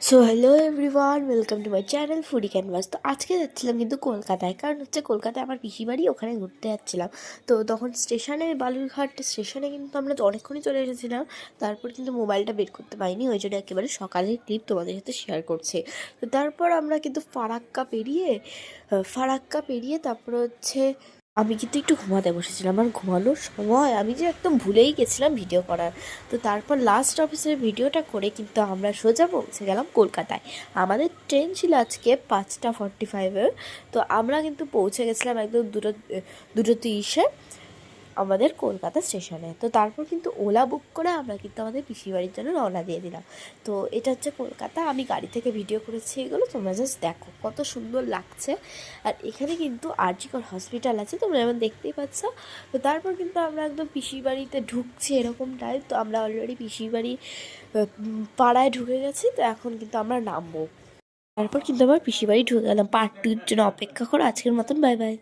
So hello everyone, welcome to my channel foodie canvas. তো আজকে যাচ্ছিলাম কিন্তু কলকাতায়, কারণ হচ্ছে কলকাতায় আমার পিসি বাড়ি, ওখানে ঘুরতে যাচ্ছিলাম। তো তখন স্টেশনে, বালুরঘাট স্টেশনে কিন্তু আমরা অনেকক্ষণই চলে এসেছিলাম। তারপর কিন্তু মোবাইলটা বের করতে পারিনি, ওই জন্য একেবারে সকালের ক্লিপ তোমাদের সাথে শেয়ার করছি। তো তারপর আমরা কিন্তু ফারাক্কা পেরিয়ে তারপর হচ্ছে আমি কিন্তু একটু ঘুমাতে বসেছিলাম। আমার ঘুমানোর সময় আমি যে একদম ভুলেই গেছিলাম ভিডিও করার। তো তারপর লাস্ট অফিসের ভিডিওটা করে কিন্তু আমরা সোজা পৌঁছে গেলাম কলকাতায়। আমাদের ট্রেন ছিল আজকে 5:45-এর। তো আমরা কিন্তু পৌঁছে গেছিলাম একদম 2:30-এ আমাদের কলকাতা স্টেশনে। তো তারপর কিন্তু ওলা বুক করে আমরা কিন্তু আমাদের পিসির বাড়ির জন্য রওনা দিয়ে দিলাম। তো এটা হচ্ছে কলকাতা, আমি গাড়ি থেকে ভিডিও করেছি এগুলো, তোমরা জাস্ট দেখো কত সুন্দর লাগছে। আর এখানে কিন্তু আরজিকর হসপিটাল আছে, তোমরা যেমন দেখতেই পাচ্ছ। তো তারপর কিন্তু আমরা একদম পিসির বাড়িতে ঢুকছি এরকম টাইম। তো আমরা অলরেডি পিসির বাড়ি পাড়ায় ঢুকে গেছি। তো এখন কিন্তু আমরা নামবো। তারপর কিন্তু আমার পিসির বাড়ি ঢুকে গেলাম। পার্ট 2-র জন্য অপেক্ষা করো। আজকের মতন বাই বাই।